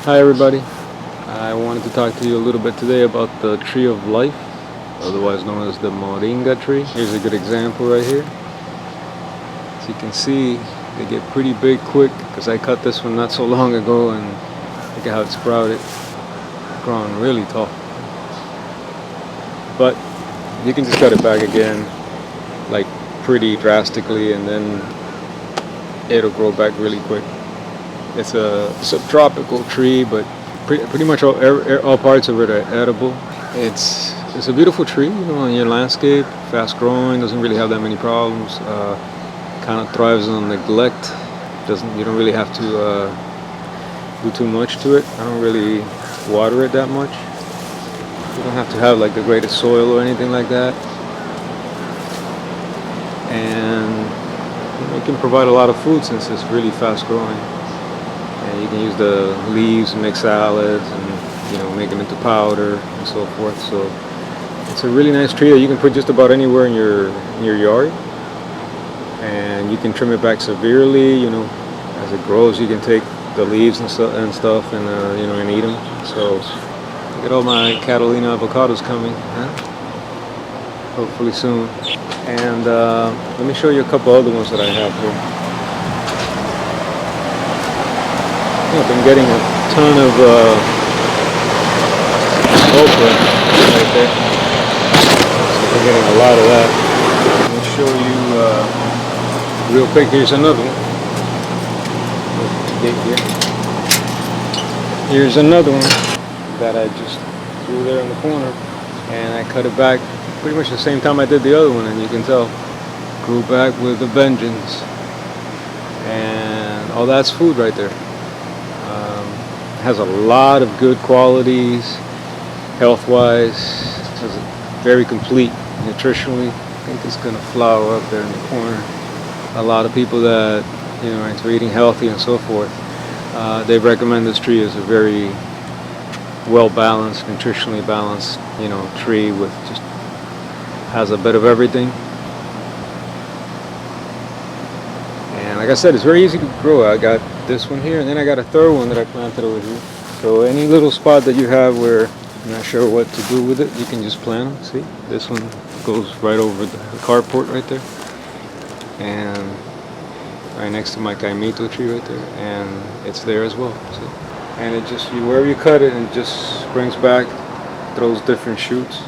Hi everybody. I wanted to talk to you a little bit today about the tree of life, otherwise known as the Moringa tree. Here's a good example right here. As you can see, they get pretty big quick because I cut this one not so long ago, and look at how it sprouted. Growing really tall. But you can just cut it back again, like pretty drastically, and then it'll grow back really quick. It's a subtropical tree, but pretty much all parts of it are edible. It's a beautiful tree, in your landscape. Fast growing, doesn't really have that many problems. Kind of thrives on neglect. You don't really have to do too much to it. I don't really water it that much. You don't have to have like the greatest soil or anything like that. And it can provide a lot of food since it's really fast growing. And you can use the leaves, make salads, and make them into powder and so forth. So it's a really nice tree that you can put just about anywhere in your yard. And you can trim it back severely. As it grows, you can take the leaves and stuff, and eat them. So look at all my Catalina avocados coming. Hopefully soon. And let me show you a couple other ones that I have here. I've been getting a ton of okra right there. So we're getting a lot of that. Let me show you real quick. Here's another one. Here's another one that I just threw there in the corner, and I cut it back pretty much the same time I did the other one, and you can tell grew back with a vengeance. And all that's food right there. Has a lot of good qualities health-wise. It's very complete nutritionally. I think it's going to flower up there in the corner. A lot of people that are into eating healthy and so forth, they recommend this tree as a very well-balanced, nutritionally balanced tree with just has a bit of everything. And like I said, it's very easy to grow. I got this one here, and then I got a third one that I planted over here. So any little spot that you have where you're not sure what to do with it, you can just plant them. See, this one goes right over the carport right there, and right next to my caimito tree right there, and it's there as well. See? And it just, wherever you cut it, it just springs back, throws different shoots,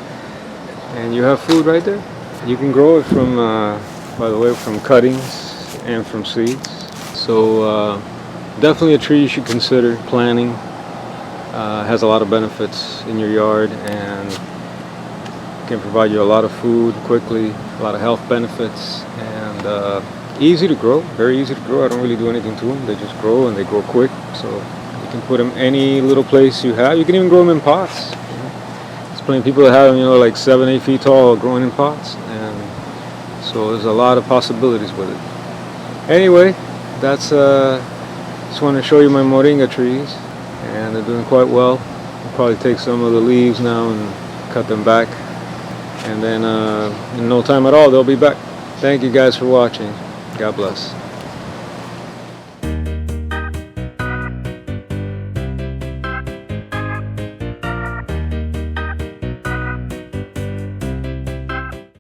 and you have food right there. You can grow it from, by the way, from cuttings and from seeds. So definitely a tree you should consider planting. Has a lot of benefits in your yard and can provide you a lot of food quickly, a lot of health benefits, and easy to grow, very easy to grow. I don't really do anything to them. They just grow, and they grow quick. So you can put them any little place you have. You can even grow them in pots. There's plenty of people that have them, like 7-8 feet tall, growing in pots, and so there's a lot of possibilities with it. Anyway, that's just want to show you my moringa trees, and they're doing quite well. I'll probably take some of the leaves now and cut them back, and then in no time at all they'll be back. Thank you guys for watching. God bless.